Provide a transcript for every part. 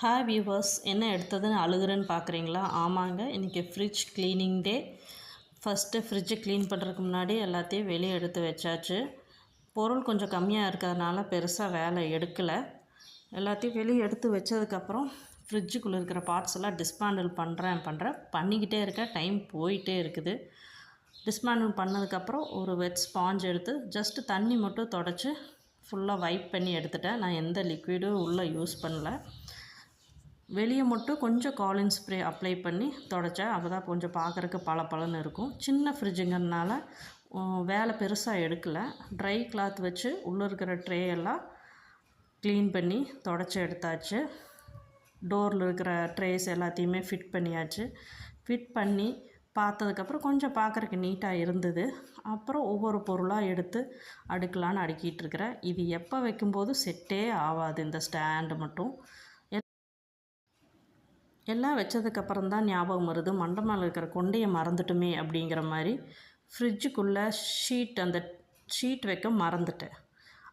Hi viewers, என்ன எடுத்ததுன்னு அழுகுறேன்னு பார்க்குறீங்களா? ஆமாங்க, இன்றைக்கி ஃப்ரிட்ஜ் க்ளீனிங் டே. ஃபஸ்ட்டு ஃப்ரிட்ஜை க்ளீன் பண்ணுறதுக்கு முன்னாடி எல்லாத்தையும் வெளியே எடுத்து வச்சாச்சு. பொருள் கொஞ்சம் கம்மியாக இருக்கிறதுனால பெருசாக வேலை எடுக்கலை. எல்லாத்தையும் வெளியே எடுத்து வச்சதுக்கப்புறம் ஃப்ரிட்ஜுக்குள்ளே இருக்கிற பார்ட்ஸ் எல்லாம் டிஸ்மேண்டில் பண்ணிக்கிட்டே இருக்கேன். டைம் போயிட்டே இருக்குது. டிஸ்மேண்டில் பண்ணதுக்கப்புறம் ஒரு வெட் ஸ்பாஞ்ச் எடுத்து ஜஸ்ட்டு தண்ணி மட்டும் தொடச்சி ஃபுல்லாக வைப் பண்ணி எடுத்துட்டேன். நான் எந்த லிக்விடும் உள்ளே யூஸ் பண்ணல. வெளியே மட்டும் கொஞ்சம் காலின் ஸ்ப்ரே அப்ளை பண்ணி தொடச்சேன். அப்போ தான் கொஞ்சம் பார்க்குறக்கு பளபளன்னு இருக்கும். சின்ன ஃப்ரிட்ஜுங்கிறதுனால வேலை பெருசாக எடுக்கலை. ட்ரை கிளாத் வச்சு உள்ளே இருக்கிற ட்ரே எல்லாம் க்ளீன் பண்ணி தொடச்சி எடுத்தாச்சு. டோரில் இருக்கிற ட்ரேஸ் எல்லாத்தையுமே ஃபிட் பண்ணியாச்சு. ஃபிட் பண்ணி பார்த்ததுக்கப்புறம் கொஞ்சம் பார்க்குறக்கு நீட்டாக இருந்தது. அப்புறம் ஒவ்வொரு பொருளாக எடுத்து அடுக்கலான்னு அடுக்கிட்டு இருக்கிறேன். இது எப்போ வைக்கும்போது செட்டே ஆகாது. இந்த ஸ்டாண்டு மட்டும் எல்லாம் வச்சதுக்கப்புறம் தான் ஞாபகம் வருது, மண்டை மேலே இருக்கிற கொண்டையை மறந்துட்டுமே அப்படிங்கிற மாதிரி. ஃப்ரிட்ஜுக்குள்ளே அந்த ஷீட் வைக்க மறந்துட்டேன்.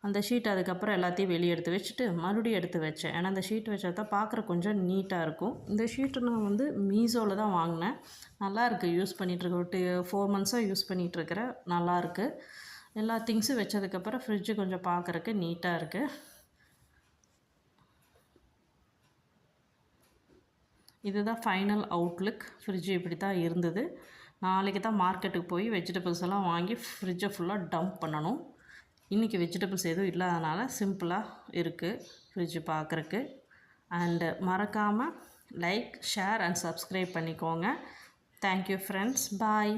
அந்த ஷீட் அதுக்கப்புறம் எல்லாத்தையும் வெளியே எடுத்து வச்சுட்டு மறுபடியும் எடுத்து வச்சேன். ஏன்னா அந்த ஷீட் வச்சா தான் பார்க்குற கொஞ்சம் நீட்டாக இருக்கும். இந்த ஷீட்டு நான் மீஷோவில் தான் வாங்கினேன். நல்லாயிருக்கு. யூஸ் பண்ணிகிட்ருக்க 4 மந்த்ஸாக யூஸ் பண்ணிகிட்ருக்கிறேன். நல்லாயிருக்கு. எல்லா திங்ஸும் வச்சதுக்கப்புறம் ஃப்ரிட்ஜு கொஞ்சம் பார்க்குறக்கு நீட்டாக இருக்குது. இதுதான் ஃபைனல் அவுட்லுக். ஃப்ரிட்ஜ் இப்படி தான் இருந்தது. நாளைக்கு தான் மார்க்கெட்டுக்கு போய் வெஜிடபிள்ஸ் எல்லாம் வாங்கி ஃப்ரிட்ஜை ஃபுல்லாக டம்ப் பண்ணணும். இன்றைக்கி வெஜிடபிள்ஸ் எதுவும் இல்லாதனால சிம்பிளாக இருக்குது ஃப்ரிட்ஜு பார்க்குறக்கு. அண்டு மறக்காமல் லைக், ஷேர் அண்ட் சப்ஸ்கிரைப் பண்ணிக்கோங்க. Thank you friends. பாய்.